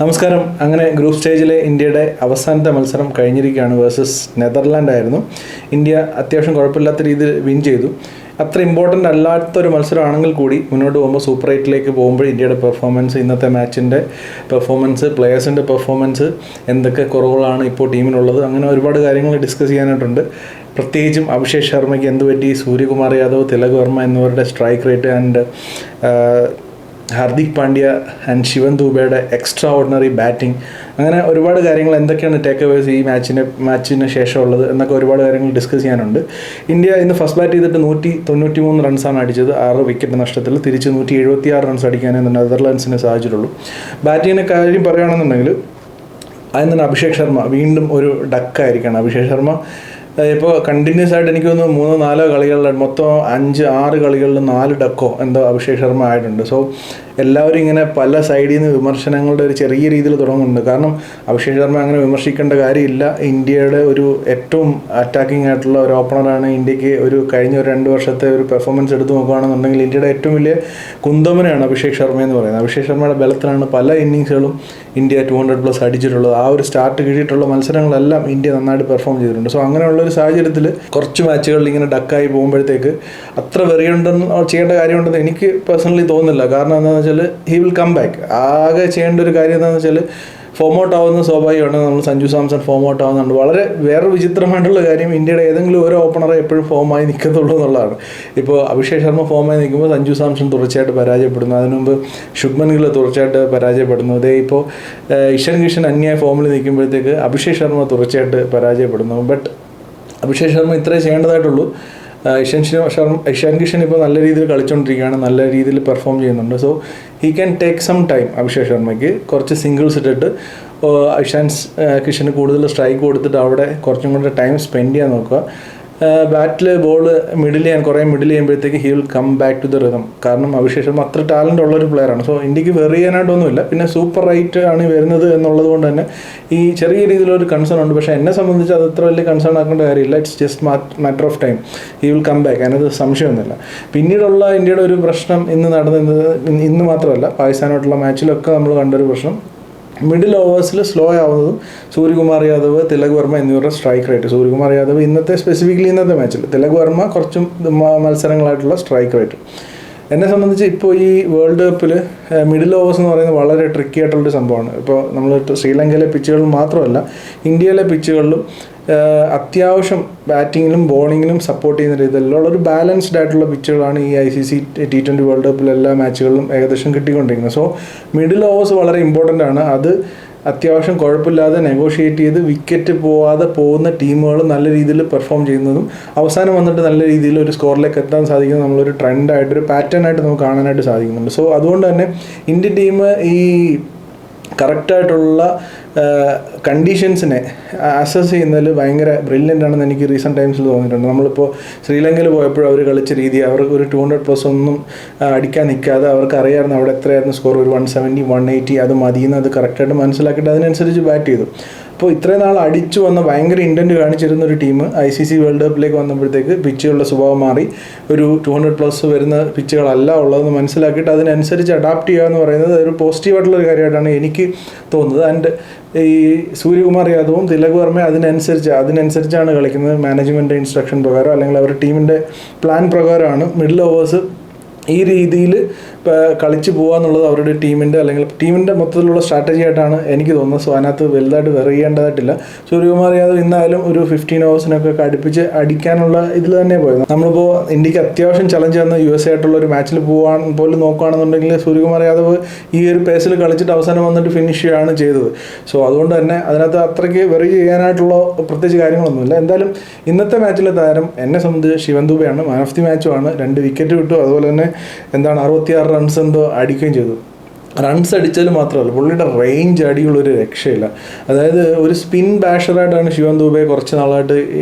നമസ്കാരം. അങ്ങനെ ഗ്രൂപ്പ് സ്റ്റേജിലെ ഇന്ത്യയുടെ അവസാനത്തെ മത്സരം കഴിഞ്ഞിരിക്കുകയാണ്. വേഴ്സസ് നെതർലാൻഡ് ആയിരുന്നു. ഇന്ത്യ അത്യാവശ്യം കുഴപ്പമില്ലാത്ത രീതിയിൽ വിൻ ചെയ്തു. അത്ര ഇമ്പോർട്ടൻ്റ് അല്ലാത്തൊരു മത്സരമാണെങ്കിൽ കൂടി മുന്നോട്ട് പോകുമ്പോൾ സൂപ്പർ 8ലേക്ക് പോകുമ്പോൾ ഇന്ത്യയുടെ പെർഫോമൻസ്, ഇന്നത്തെ മാച്ചിൻ്റെ പെർഫോമൻസ്, പ്ലെയേഴ്സിൻ്റെ പെർഫോമൻസ്, എന്തൊക്കെ കുറവുകളാണ് ഇപ്പോൾ ടീമിനുള്ളത്, അങ്ങനെ ഒരുപാട് കാര്യങ്ങൾ ഡിസ്കസ് ചെയ്യാനായിട്ടുണ്ട്. പ്രത്യേകിച്ചും അഭിഷേക് ശർമ്മയ്ക്ക് എന്ത് പറ്റി, സൂര്യകുമാർ യാദവ്, തിലക് വർമ്മ എന്നിവരുടെ strike rate and Hardik Pandya and Shivam ദൂബെയുടെ എക്സ്ട്രാ ഓർഡിനറി ബാറ്റിംഗ്, അങ്ങനെ ഒരുപാട് കാര്യങ്ങൾ, എന്തൊക്കെയാണ് ടേക്ക് അവേഴ്സ് ഈ മാച്ചിന് ശേഷമുള്ളത് എന്നൊക്കെ ഒരുപാട് കാര്യങ്ങൾ ഡിസ്കസ് ചെയ്യാനുണ്ട്. ഇന്ത്യ ഇന്ന് ഫസ്റ്റ് ബാറ്റ് ചെയ്തിട്ട് 193 റൺസാണ് അടിച്ചത്. 6 വിക്കറ്റ് നഷ്ടത്തിൽ തിരിച്ച് 176 റൺസ് അടിക്കാനേ നെതർലാൻഡ്സിന് സാധിച്ചിട്ടുള്ളൂ. ബാറ്റിങ്ങിൻ്റെ കാര്യം പറയുകയാണെന്നുണ്ടെങ്കിൽ അതിന് തന്നെ അഭിഷേക് ശർമ്മ വീണ്ടും ഒരു ഡക്കായിരിക്കുകയാണ്. അഭിഷേക് ശർമ്മ ഇപ്പോൾ കണ്ടിന്യൂസ് ആയിട്ട് എനിക്ക് തോന്നുന്നു 3-4 കളികളിൽ മൊത്തം 5-6 കളികളിൽ 4 ഡക്കോ എന്തോ അഭിഷേക് ശർമ്മ ആയിട്ടുണ്ട്. സോ എല്ലാവരും ഇങ്ങനെ പല സൈഡിൽ നിന്ന് വിമർശനങ്ങളുടെ ഒരു ചെറിയ രീതിയിൽ തുടങ്ങുന്നുണ്ട്. കാരണം അഭിഷേക് ശർമ്മ അങ്ങനെ വിമർശിക്കേണ്ട കാര്യമില്ല. ഇന്ത്യയുടെ ഒരു ഏറ്റവും അറ്റാക്കിംഗ് ആയിട്ടുള്ള ഒരു ഓപ്പണറാണ്. ഇന്ത്യക്ക് ഒരു കഴിഞ്ഞ 2 വർഷത്തെ ഒരു പെർഫോമൻസ് എടുത്ത് നോക്കുകയാണെന്നുണ്ടെങ്കിൽ ഇന്ത്യയുടെ ഏറ്റവും വലിയ കുന്തമനാണ് അഭിഷേക് ശർമ്മ എന്ന് പറയുന്നത്. അഭിഷേക് ശർമ്മയുടെ ബലത്തിലാണ് പല ഇന്നിങ്സുകളും ഇന്ത്യ 200+ അടിച്ചിട്ടുള്ളത്. ആ ഒരു സ്റ്റാർട്ട് കിട്ടിയിട്ടുള്ള മത്സരങ്ങളെല്ലാം ഇന്ത്യ നന്നായിട്ട് പെർഫോം ചെയ്തിട്ടുണ്ട്. സോ അങ്ങനെയുള്ള ഒരു സാഹചര്യത്തിൽ കുറച്ച് മാച്ചുകളിൽ ഇങ്ങനെ ഡക്കായി പോകുമ്പോഴത്തേക്ക് അത്ര വെറിയുണ്ടെന്ന് ചെയ്യേണ്ട കാര്യമുണ്ടെന്ന് എനിക്ക് പേഴ്സണലി തോന്നുന്നില്ല. കാരണം എന്താണെന്ന് വെച്ചാൽ ഹി വിൽ കം ബാക്ക്. ആകെ ചെയ്യേണ്ട ഒരു കാര്യം എന്താണെന്ന് വെച്ചാൽ ഫോം ഔട്ട് ആവുന്ന സ്വാഭാവികമാണ്. നമ്മൾ സഞ്ജു സാംസൺ ഫോം ഔട്ട് ആവുന്നുണ്ട്. വളരെ വേറെ വിചിത്രമായിട്ടുള്ള കാര്യം, ഇന്ത്യയുടെ ഏതെങ്കിലും ഒരു ഓപ്പണറെ എപ്പോഴും ഫോമായി നിൽക്കത്തുള്ളൂ എന്നുള്ളതാണ്. ഇപ്പോൾ അഭിഷേക് ശർമ്മ ഫോമായി നിൽക്കുമ്പോൾ സഞ്ജു സാംസൺ തുടർച്ചയായിട്ട് പരാജയപ്പെടുന്നു. അതിനു മുമ്പ് ശുഭ്മൻ ഗിൽ തുടർച്ചയായിട്ട് പരാജയപ്പെടുന്നു. അതേ ഇപ്പോൾ ഇഷാൻ കിഷൻ അന്യായ ഫോമിൽ നിൽക്കുമ്പോഴത്തേക്ക് അഭിഷേക് ശർമ്മ തുടർച്ചയായിട്ട് പരാജയപ്പെടുന്നു. ബട്ട് അഭിഷേക് ശർമ്മ ഇത്രേ ചെയ്യേണ്ടതായിട്ടുള്ളൂ. ഇഷാൻ കിഷൻ ഇപ്പോൾ നല്ല രീതിയിൽ കളിച്ചുകൊണ്ടിരിക്കുകയാണ്, നല്ല രീതിയിൽ പെർഫോം ചെയ്യുന്നുണ്ട്. So he can take some time. Abhishek ശർമ്മയ്ക്ക് കുറച്ച് സിംഗിൾസ് ഇട്ടിട്ട് ഇഷാൻ കിഷന് കൂടുതൽ സ്ട്രൈക്ക് കൊടുത്തിട്ട് അവിടെ കുറച്ചും കൂടെ ടൈം സ്പെൻഡ് ചെയ്യാൻ നോക്കുക. ബാറ്റിൽ ബോൾ മിഡിൽ ചെയ്യുമ്പോഴത്തേക്ക് he will come back to the rhythm. കാരണം അഭിഷേക് ശർമ്മ അത്ര ടാലൻ്റ് ഉള്ളൊരു പ്ലെയറാണ്. സോ ഇന്ത്യക്ക് വെറി ചെയ്യാനായിട്ടൊന്നുമില്ല. പിന്നെ സൂപ്പർ റൈറ്റ് ആണ് വരുന്നത് എന്നുള്ളത് കൊണ്ട് തന്നെ ഈ ചെറിയ രീതിയിലൊരു കൺസേൺ ഉണ്ട്. പക്ഷേ എന്നെ സംബന്ധിച്ച് അത് അത്ര വലിയ കൺസേൺ ആക്കേണ്ട കാര്യമില്ല. It's just matter of time. He will come back, അതിനകത്ത് സംശയമൊന്നുമില്ല. പിന്നീടുള്ള ഇന്ത്യയുടെ ഒരു പ്രശ്നം ഇന്ന് മാത്രമല്ല, പാകിസ്ഥാനായിട്ടുള്ള മാച്ചിലൊക്കെ നമ്മൾ കണ്ടൊരു പ്രശ്നം, മിഡിൽ ഓവേഴ്സിൽ സ്ലോ ആവുന്നതും സൂര്യകുമാർ യാദവ്, തിലക് വർമ്മ എന്നിവരുടെ strike rate. Suryakumar Yadav specifically ഇന്നത്തെ മാച്ചിൽ, തിലക് വർമ്മ കുറച്ചും മത്സരങ്ങളായിട്ടുള്ള സ്ട്രൈക്ക് റേറ്റ്. എന്നെ സംബന്ധിച്ച് ഇപ്പോൾ ഈ വേൾഡ് കപ്പിൽ മിഡിൽ ഓവേഴ്സ് എന്ന് പറയുന്നത് വളരെ ട്രിക്കി ആയിട്ടുള്ളൊരു സംഭവമാണ്. ഇപ്പോൾ നമ്മൾ ശ്രീലങ്കയിലെ പിച്ചുകളിൽ മാത്രമല്ല, ഇന്ത്യയിലെ പിച്ചുകളിലും അത്യാവശ്യം ബാറ്റിങ്ങിലും ബോളിങ്ങിലും സപ്പോർട്ട് ചെയ്യുന്ന രീതിയിലുള്ള ഒരു ബാലൻസ്ഡ് ആയിട്ടുള്ള പിച്ചുകളാണ് ഈ ICC T20 വേൾഡ് കപ്പിൽ എല്ലാ മാച്ചുകളിലും ഏകദേശം കിട്ടിക്കൊണ്ടിരിക്കുന്നത്. സോ മിഡിൽ ഓവേഴ്സ് വളരെ ഇമ്പോർട്ടൻ്റ് ആണ്. അത് അത്യാവശ്യം കുഴപ്പമില്ലാതെ നെഗോഷിയേറ്റ് ചെയ്ത് വിക്കറ്റ് പോവാതെ പോകുന്ന ടീമുകൾ നല്ല രീതിയിൽ പെർഫോം ചെയ്യുന്നതും അവസാനം വന്നിട്ട് നല്ല രീതിയിൽ ഒരു സ്കോറിലേക്ക് എത്താൻ സാധിക്കുന്നത് നമ്മളൊരു ട്രെൻഡായിട്ട്, ഒരു പാറ്റേണായിട്ട് നമുക്ക് കാണാനായിട്ട് സാധിക്കുന്നുണ്ട്. സോ അതുകൊണ്ട് തന്നെ ഇന്ത്യൻ ടീം ഈ കറക്റ്റായിട്ടുള്ള കണ്ടീഷൻസിനെ അസസ് ചെയ്യുന്നതിൽ ഭയങ്കര ബ്രില്യൻ്റ് ആണെന്ന് എനിക്ക് റീസെൻറ്റ് ടൈംസിൽ തോന്നിയിട്ടുണ്ട്. നമ്മളിപ്പോൾ ശ്രീലങ്കയിൽ പോയപ്പോൾ അവർ കളിച്ച രീതി, അവർക്ക് ഒരു 200+ ഒന്നും അടിക്കാൻ നിൽക്കാതെ അവർക്ക് അറിയാമായിരുന്നു അവിടെ എത്രയായിരുന്നു സ്കോർ, ഒരു 170, 180 അത് മതിയെന്ന് അത് കറക്റ്റായിട്ട് മനസ്സിലാക്കിയിട്ട് അതിനനുസരിച്ച് ബാറ്റ് ചെയ്തു. അപ്പോൾ ഇത്രയും നാൾ അടിച്ചു വന്ന ഭയങ്കര ഇൻറ്റൻറ്റ് കാണിച്ചിരുന്ന ഒരു ടീം ICC വേൾഡ് കപ്പിലേക്ക് വന്നപ്പോഴത്തേക്ക് പിച്ചുകളുടെ സ്വഭാവം മാറി, ഒരു 200+ വരുന്ന പിച്ചുകളല്ല ഉള്ളതെന്ന് മനസ്സിലാക്കിയിട്ട് അതിനനുസരിച്ച് അഡാപ്റ്റ് ചെയ്യുക എന്ന് പറയുന്നത് ഒരു പോസിറ്റീവായിട്ടുള്ളൊരു കാര്യമായിട്ടാണ് എനിക്ക് തോന്നുന്നത്. ആൻഡ് ഈ സൂര്യകുമാർ യാദവും തിലക് വർമ്മ അതിനനുസരിച്ചാണ് കളിക്കുന്നത്. മാനേജ്മെൻറ്റ് ഇൻസ്ട്രക്ഷൻ പ്രകാരം അല്ലെങ്കിൽ അവരുടെ ടീമിൻ്റെ പ്ലാൻ പ്രകാരമാണ് മിഡിൽ ഓവേഴ്സ് ഈ രീതിയിൽ കളിച്ച് പോകുക എന്നുള്ളത് അവരുടെ ടീമിൻ്റെ മൊത്തത്തിലുള്ള സ്ട്രാറ്റജി ആയിട്ടാണ് എനിക്ക് തോന്നുന്നത്. സോ അതിനകത്ത് വലുതായിട്ട് വെറിയേണ്ടതായിട്ടില്ല. സൂര്യകുമാർ യാദവ് ഇന്നായാലും ഒരു 15 ഓവേഴ്സിനൊക്കെ അടുപ്പിച്ച് അടിക്കാനുള്ള ഇതിൽ തന്നെ പോയത്. നമ്മളിപ്പോൾ ഇന്ത്യക്ക് അത്യാവശ്യം ചലഞ്ച് തന്ന USA ആയിട്ടുള്ള ഒരു മാച്ചിൽ പോകാൻ പോലും നോക്കുകയാണെന്നുണ്ടെങ്കിൽ സൂര്യകുമാർ യാദവ് ഈ ഒരു പേസിൽ കളിച്ചിട്ട് അവസാനം വന്നിട്ട് ഫിനിഷ് ചെയ്യുകയാണ് ചെയ്തത്. സോ അതുകൊണ്ട് തന്നെ അതിനകത്ത് അത്രയ്ക്ക് വെറി ചെയ്യാനായിട്ടുള്ള പ്രത്യേകിച്ച് കാര്യങ്ങളൊന്നുമില്ല. എന്തായാലും ഇന്നത്തെ മാച്ചിലെ താരം എന്നെ സംബന്ധിച്ച് ശിവൻ ദൂബെയാണ്. മാൻ ഓഫ് ദി മാച്ചുമാണ്. 2 വിക്കറ്റ് വിട്ടു. അതുപോലെ തന്നെ 66 റൺസ് എന്തോ അടിക്കുകയും ചെയ്തു. റൺസ് അടിച്ചാൽ മാത്രമല്ല, പുള്ളിയുടെ റേഞ്ച് അടിയുള്ളൊരു രക്ഷയില്ല. അതായത് ഒരു സ്പിൻ ബാഷറായിട്ടാണ് ശിവൻ ദൂബെ കുറച്ച് നാളായിട്ട്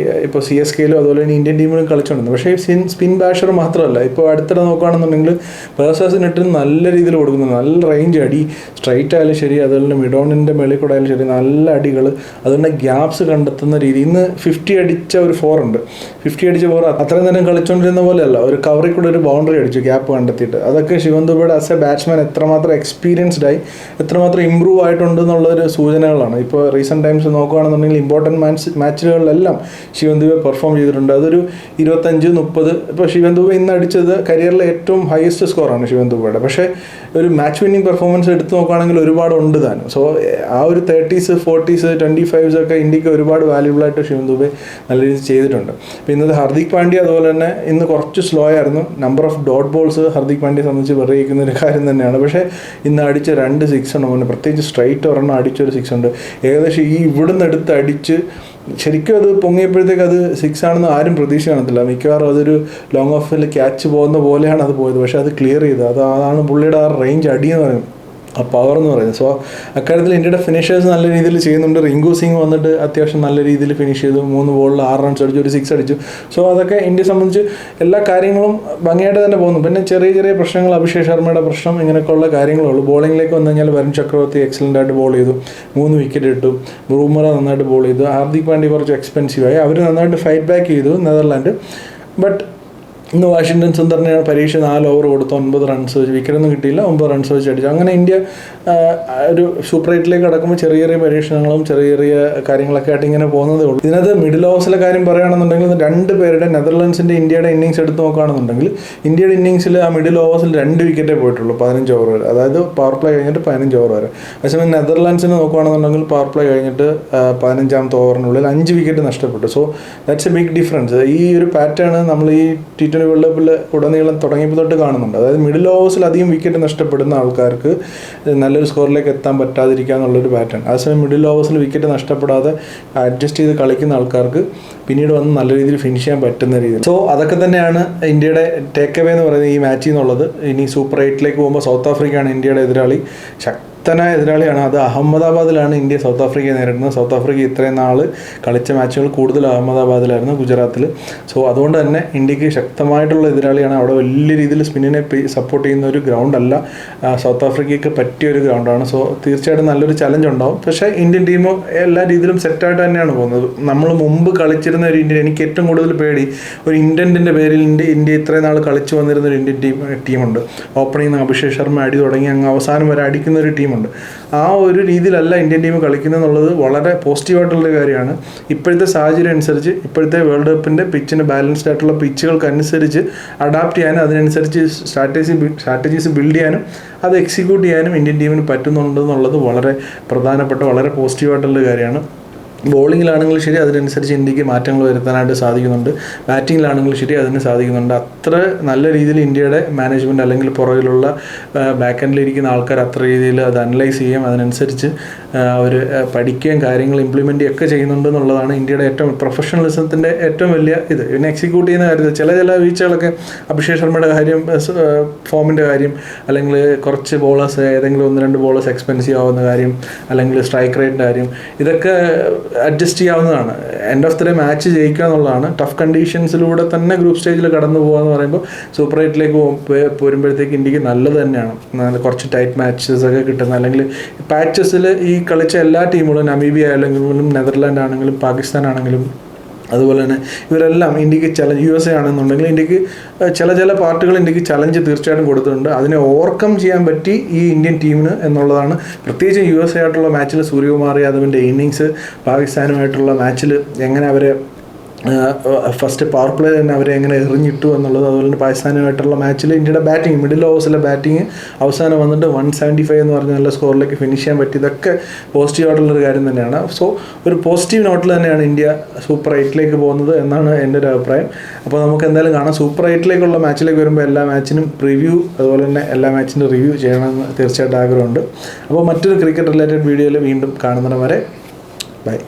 ഇപ്പോൾ CSKയിലും അതുപോലെ തന്നെ ഇന്ത്യൻ ടീമിലും കളിച്ചുകൊണ്ടിരുന്നത്. പക്ഷേ സ്പിൻ ബാഷർ മാത്രമല്ല, ഇപ്പോൾ അടുത്തിടെ നോക്കുകയാണെന്നുണ്ടെങ്കിൽ പേഴ്സേഴ്സിനിട്ട് നല്ല രീതിയിൽ കൊടുക്കുന്നു. നല്ല റേഞ്ച് അടി, സ്ട്രൈറ്റ് ആയാലും ശരി, അതുപോലെ തന്നെ മിഡോണിൻ്റെ മേളിൽ കൂടെ ആയാലും ശരി, നല്ല അടികൾ, അതുകൊണ്ട് ഗ്യാപ്സ് കണ്ടെത്തുന്ന രീതി. ഇന്ന് 50 അടിച്ച ഒരു 4 ഉണ്ട്. 50 അടിച്ച 4 അത്രയും നേരം കളിച്ചുകൊണ്ടിരുന്ന പോലെയല്ല, ഒരു കവറിൽ കൂടെ ഒരു ബൗണ്ടറി അടിച്ചു ഗ്യാപ്പ് കണ്ടെത്തിയിട്ട്. അതൊക്കെ ശിവൻ ദൂബെയുടെ ആസ് എ ബാറ്റ്സ്മാൻ എത്രമാത്രം എക്സ്പീരിയൻസ്ഡ് ആയി എത്രമാത്രം ഇമ്പ്രൂവ് ആയിട്ടുണ്ട് എന്നുള്ളൊരു സൂചനകളാണ്. ഇപ്പോൾ റീസെൻറ്റ് ടൈംസ് നോക്കുകയാണെന്നുണ്ടെങ്കിൽ ഇമ്പോർട്ടൻറ്റ് മാച്ചുകളിലെല്ലാം ശിവൻ ദുബെ പെർഫോം ചെയ്തിട്ടുണ്ട്. അതൊരു 25-30. ഇപ്പോൾ ശിവൻ ദുബെ ഇന്ന് അടിച്ചത് കരിയറിലെ ഏറ്റവും ഹയസ്റ്റ് സ്കോറാണ് ശിവൻ ദുബെയുടെ. പക്ഷേ ഒരു മാച്ച് വിന്നിങ് പെർഫോമൻസ് എടുത്ത് നോക്കുകയാണെങ്കിൽ ഒരുപാട് ഉണ്ട് താനും. സോ ആ ഒരു 30s, 40s, 25s ഒക്കെ ഇന്ത്യക്ക് ഒരുപാട് വാല്യൂബിൾ ആയിട്ട് ശിവൻ ദുബെ നല്ല രീതിയിൽ ചെയ്തിട്ടുണ്ട്. അപ്പോൾ ഇന്നത്തെ ഹർദിക് പാണ്ഡ്യ അതുപോലെ തന്നെ ഇന്ന് കുറച്ച് സ്ലോ ആയിരുന്നു. Number of dot balls Hardik പാണ്ഡ്യയെ സംബന്ധിച്ച് പറയുന്ന ഒരു കാര്യം തന്നെയാണ്. പക്ഷേ ഇന്ന് അടിച്ച 2 6 ഉണ്ട്, പ്രത്യേകിച്ച് സ്ട്രൈറ്റ് ഒരെണ്ണം അടിച്ചൊരു 6 ഉണ്ട്. ഏകദേശം ഈ ഇവിടുന്ന് എടുത്ത് അടിച്ച് ശരിക്കും അത് പൊങ്ങിയപ്പോഴത്തേക്ക് അത് 6 ആണെന്ന് ആരും പ്രതീക്ഷ കാണത്തില്ല. മിക്കവാറും അതൊരു ലോങ് ഓഫിൽ ക്യാച്ച് പോകുന്ന പോലെയാണ് അത് പോയത്. പക്ഷേ അത് ക്ലിയർ ചെയ്തത്. അതാണ് പുള്ളിയുടെ ആ റേഞ്ച് അടിയെന്ന് പറയുന്നത്, ആ പവർ എന്ന് പറയുന്നത്. സോ അക്കാര്യത്തിൽ ഇന്ത്യയുടെ ഫിനിഷേഴ്സ് നല്ല രീതിയിൽ ചെയ്യുന്നുണ്ട്. റിങ്കു സിംഗ് വന്നിട്ട് അത്യാവശ്യം നല്ല രീതിയിൽ ഫിനിഷ് ചെയ്തു. 3 ബോളിൽ 6 റൺസ് അടിച്ചു, ഒരു 6 അടിച്ചു. സോ അതൊക്കെ ഇന്ത്യയെ സംബന്ധിച്ച് എല്ലാ കാര്യങ്ങളും ഭംഗിയായിട്ട് തന്നെ പോകുന്നു. പിന്നെ ചെറിയ ചെറിയ പ്രശ്നങ്ങൾ, അഭിഷേക് ശർമ്മയുടെ പ്രശ്നം, ഇങ്ങനെയൊക്കെയുള്ള കാര്യങ്ങളുള്ളൂ. ബോളിങ്ങിലേക്ക് വന്നു കഴിഞ്ഞാൽ വരുൺ ചക്രവർത്തി എക്സലൻ്റ് ആയിട്ട് ബോൾ ചെയ്തു, 3 വിക്കറ്റ് ഇട്ടു. ബൂമറ നന്നായിട്ട് ബോൾ ചെയ്തു. ഹാർദിക് പാണ്ഡ്യ കുറച്ച് എക്സ്പെൻസീവായി. അവർ നന്നായിട്ട് ഫൈറ്റ് ബാക്ക് ചെയ്തു നെതർലാൻഡ്. ബട്ട് ഇന്ന് വാഷിങ്ടൺ സുന്ദറിനെയാണ് പരീക്ഷ 4 ഓവർ കൊടുത്ത് 9 റൺസ് വെച്ച്, വിക്കറ്റൊന്നും കിട്ടിയില്ല, 9 റൺസ് വെച്ച് അടിച്ചു. അങ്ങനെ ഇന്ത്യ ഒരു സൂപ്പർ 8ലേക്ക് കടക്കുമ്പോൾ ചെറിയ ചെറിയ പരീക്ഷണങ്ങളും ചെറിയ ചെറിയ കാര്യങ്ങളൊക്കെ ആയിട്ട് ഇങ്ങനെ പോകുന്നതേ ഉള്ളൂ. ഇതിനകത്ത് മിഡിൽ ഓവേഴ്സിലെ കാര്യം പറയുകയാണെന്നുണ്ടെങ്കിൽ 2 പേരുടെ നെതർലൻഡ്സിൻ്റെ ഇന്ത്യയുടെ ഇന്നിങ്സ് എടുത്ത് നോക്കുകയാണെന്നുണ്ടെങ്കിൽ ഇന്ത്യയുടെ ഇന്നിങ്സിൽ ആ മിഡിൽ ഓവേഴ്സിൽ 2 വിക്കറ്റേ പോയിട്ടുള്ളൂ 15 ഓവർ വരെ. അതായത് പവർ പ്ലേ കഴിഞ്ഞിട്ട് 15 ഓവർ വരെ. അതേസമയം നെതർലാൻഡ്സിന് നോക്കുകയാണെന്നുണ്ടെങ്കിൽ പവർ പ്ലേ കഴിഞ്ഞിട്ട് 15ാമത്തെ ഓവറിനുള്ളിൽ 5 വിക്കറ്റ് നഷ്ടപ്പെട്ടു. So that's a big difference. ഈ ഒരു പാറ്റേൺ നമ്മൾ ഈ T20 വേൾഡ് കപ്പിൽ ഉടനീളം തുടങ്ങിയപ്പോൾ തൊട്ട് കാണുന്നുണ്ട്. അതായത് മിഡിൽ ഓവേഴ്സിൽ അധികം വിക്കറ്റ് നഷ്ടപ്പെടുന്ന ആൾക്കാർക്ക് നല്ലൊരു സ്കോറിലേക്ക് എത്താൻ പറ്റാതിരിക്കുക എന്നുള്ളൊരു പാറ്റേൺ. അതേസമയം മിഡിൽ ഓവേഴ്സിൽ വിക്കറ്റ് നഷ്ടപ്പെടാതെ അഡ്ജസ്റ്റ് ചെയ്ത് കളിക്കുന്ന ആൾക്കാർക്ക് പിന്നീട് വന്ന് നല്ല രീതിയിൽ ഫിനിഷ് ചെയ്യാൻ പറ്റുന്ന രീതിയിൽ. സോ അതൊക്കെ തന്നെയാണ് ഇന്ത്യയുടെ ടേക്ക് അവേ എന്ന് പറയുന്നത് ഈ മാച്ചിൽ നിന്നുള്ളത്. ഇനി സൂപ്പർ 8ലേക്ക് പോകുമ്പോൾ സൗത്ത് ആഫ്രിക്കയാണ് ഇന്ത്യയുടെ എതിരാളി. ശക്തനായ എതിരാളിയാണ്. അത് അഹമ്മദാബാദിലാണ് ഇന്ത്യ സൗത്ത് ആഫ്രിക്കയെ നേരിടുന്നത്. സൗത്ത് ആഫ്രിക്ക ഇത്രയും നാൾ കളിച്ച മാച്ചുകൾ കൂടുതൽ അഹമ്മദാബാദിലായിരുന്നു, ഗുജറാത്തിൽ. സോ അതുകൊണ്ട് തന്നെ ഇന്ത്യക്ക് ശക്തമായിട്ടുള്ള എതിരാളിയാണ്. അവിടെ വലിയ രീതിയിൽ സ്പിന്നിനെ സപ്പോർട്ട് ചെയ്യുന്ന ഒരു ഗ്രൗണ്ട് അല്ല, സൗത്ത് ആഫ്രിക്കയ്ക്ക് പറ്റിയ ഒരു ഗ്രൗണ്ടാണ്. സോ തീർച്ചയായിട്ടും നല്ലൊരു ചലഞ്ച് ഉണ്ടാവും. പക്ഷേ ഇന്ത്യൻ ടീം എല്ലാ രീതിയിലും സെറ്റായിട്ട് തന്നെയാണ് പോകുന്നത്. നമ്മൾ മുമ്പ് കളിച്ചിരുന്ന ഒരു ഇന്ത്യൻ, എനിക്ക് ഏറ്റവും കൂടുതൽ പേടി ഒരു ഇൻറ്റൻറ്റിൻ്റെ പേരിൽ ഇന്ത്യ ഇത്രയും നാൾ കളിച്ചു വന്നിരുന്ന ഒരു ഇന്ത്യൻ ടീമുണ്ട്. ഓപ്പണിംഗ് നിന്ന് അഭിഷേക് ശർമ്മ അടി തുടങ്ങി അങ്ങ് അവസാനം വരെ അടിക്കുന്ന ഒരു ടീമുണ്ട്. ആ ഒരു രീതിയിലല്ല ഇന്ത്യൻ ടീം കളിക്കുന്നത് എന്നുള്ളത് വളരെ പോസിറ്റീവായിട്ടുള്ളൊരു കാര്യമാണ്. ഇപ്പോഴത്തെ സാഹചര്യം അനുസരിച്ച്, ഇപ്പോഴത്തെ വേൾഡ് കപ്പിൻ്റെ പിച്ചിന് ബാലൻസ്ഡ് ആയിട്ടുള്ള പിച്ചുകൾക്കനുസരിച്ച് അഡാപ്റ്റ് ചെയ്യാനും അതിനനുസരിച്ച് സ്ട്രാറ്റജീസ് ബിൽഡ് ചെയ്യാനും അത് എക്സിക്യൂട്ട് ചെയ്യാനും ഇന്ത്യൻ ടീമിന് പറ്റുന്നുണ്ടെന്നുള്ളത് വളരെ പ്രധാനപ്പെട്ട വളരെ പോസിറ്റീവായിട്ടുള്ളൊരു കാര്യമാണ്. ബോളിങ്ങിലാണെങ്കിലും ശരി അതിനനുസരിച്ച് ഇന്ത്യക്ക് മാറ്റങ്ങൾ വരുത്താനായിട്ട് സാധിക്കുന്നുണ്ട്. ബാറ്റിങ്ങിലാണെങ്കിലും ശരി അതിന് സാധിക്കുന്നുണ്ട്. അത്ര നല്ല രീതിയിൽ ഇന്ത്യയുടെ മാനേജ്മെൻറ്റ് അല്ലെങ്കിൽ പുറകിലുള്ള ബാക്ക് എൻഡിലിരിക്കുന്ന ആൾക്കാർ അത്ര രീതിയിൽ അത് അനലൈസ് ചെയ്യും, അതിനനുസരിച്ച് അവർ പഠിക്കുകയും കാര്യങ്ങൾ ഇംപ്ലിമെൻ്റ് ചെയ്യുകയൊക്കെ ചെയ്യുന്നുണ്ട് എന്നുള്ളതാണ് ഇന്ത്യയുടെ ഏറ്റവും പ്രൊഫഷണലിസത്തിൻ്റെ ഏറ്റവും വലിയ ഇത്. പിന്നെ എക്സിക്യൂട്ട് ചെയ്യുന്ന കാര്യത്തിൽ ചില വീഴ്ചകളൊക്കെ, അഭിഷേക് ശർമ്മയുടെ കാര്യം, ഫോമിൻ്റെ കാര്യം, അല്ലെങ്കിൽ കുറച്ച് ബോളേഴ്സ് ഏതെങ്കിലും 1-2 ബോളേഴ്സ് എക്സ്പെൻസീവ് ആവുന്ന കാര്യം, അല്ലെങ്കിൽ സ്ട്രൈക്ക് റേറ്റിൻ്റെ കാര്യം, ഇതൊക്കെ അഡ്ജസ്റ്റ് ചെയ്യാവുന്നതാണ്. End of the day match ജയിക്കുക എന്നുള്ളതാണ്. ടഫ് കണ്ടീഷൻസിലൂടെ തന്നെ ഗ്രൂപ്പ് സ്റ്റേജിൽ കടന്നു പോകുക എന്ന് പറയുമ്പോൾ സൂപ്പർ 8ലേക്ക് പോരുമ്പോഴത്തേക്ക് ഇന്ത്യക്ക് നല്ലത് തന്നെയാണ്. കുറച്ച് ടൈറ്റ് മാച്ചസ് ഒക്കെ കിട്ടുന്ന, അല്ലെങ്കിൽ പാച്ചസിൽ ഈ കളിച്ച എല്ലാ ടീമുകളും, നമീബിയ ആണെങ്കിലും നെതർലാൻഡ് ആണെങ്കിലും പാകിസ്ഥാൻ ആണെങ്കിലും അതുപോലെ തന്നെ ഇവരെല്ലാം ഇന്ത്യക്ക് ചലഞ്ച്, USA ആണെന്നുണ്ടെങ്കിൽ ഇന്ത്യക്ക് ചില പാർട്ടുകൾ ഇന്ത്യക്ക് ചലഞ്ച് തീർച്ചയായിട്ടും കൊടുത്തിട്ടുണ്ട്. അതിനെ ഓവർകം ചെയ്യാൻ പറ്റി ഈ ഇന്ത്യൻ ടീമിന് എന്നുള്ളതാണ്. പ്രത്യേകിച്ച് USA ആയിട്ടുള്ള മാച്ചിൽ സൂര്യകുമാർ യാദവിൻ്റെ ഇന്നിങ്സ്, പാകിസ്ഥാനുമായിട്ടുള്ള മാച്ചിൽ എങ്ങനെ അവരെ ഫസ്റ്റ് പവർ പ്ലേ തന്നെ അവരെ എങ്ങനെ എറിഞ്ഞിട്ടു എന്നുള്ളത്, അതുപോലെ തന്നെ പാകിസ്ഥാനുമായിട്ടുള്ള മാച്ചിൽ ഇന്ത്യയുടെ ബാറ്റിംഗ്, മിഡിൽ ഓവേഴ്സിലെ ബാറ്റിംഗ് അവസാനം വന്നിട്ട് 175 എന്ന് പറഞ്ഞ നല്ല സ്കോറിലേക്ക് ഫിനിഷ് ചെയ്യാൻ പറ്റി. ഇതൊക്കെ പോസിറ്റീവായിട്ടുള്ളൊരു കാര്യം തന്നെയാണ്. സോ ഒരു പോസിറ്റീവ് നോട്ടിൽ തന്നെയാണ് ഇന്ത്യ സൂപ്പർ 8ലേക്ക് പോകുന്നത് എന്നാണ് എൻ്റെ ഒരു അഭിപ്രായം. അപ്പോൾ നമുക്ക് എന്തായാലും കാണാം. സൂപ്പർ 8ലേക്കുള്ള മാച്ചിലേക്ക് വരുമ്പോൾ എല്ലാ മാച്ചിനും പ്രിവ്യൂ, അതുപോലെ തന്നെ എല്ലാ മാച്ചിൻ്റെ റിവ്യൂ ചെയ്യണമെന്ന് തീർച്ചയായിട്ടും ആഗ്രഹമുണ്ട്. അപ്പോൾ മറ്റൊരു ക്രിക്കറ്റ് റിലേറ്റഡ് വീഡിയോയിൽ വീണ്ടും കാണുന്നതിന് വരെ ബൈ.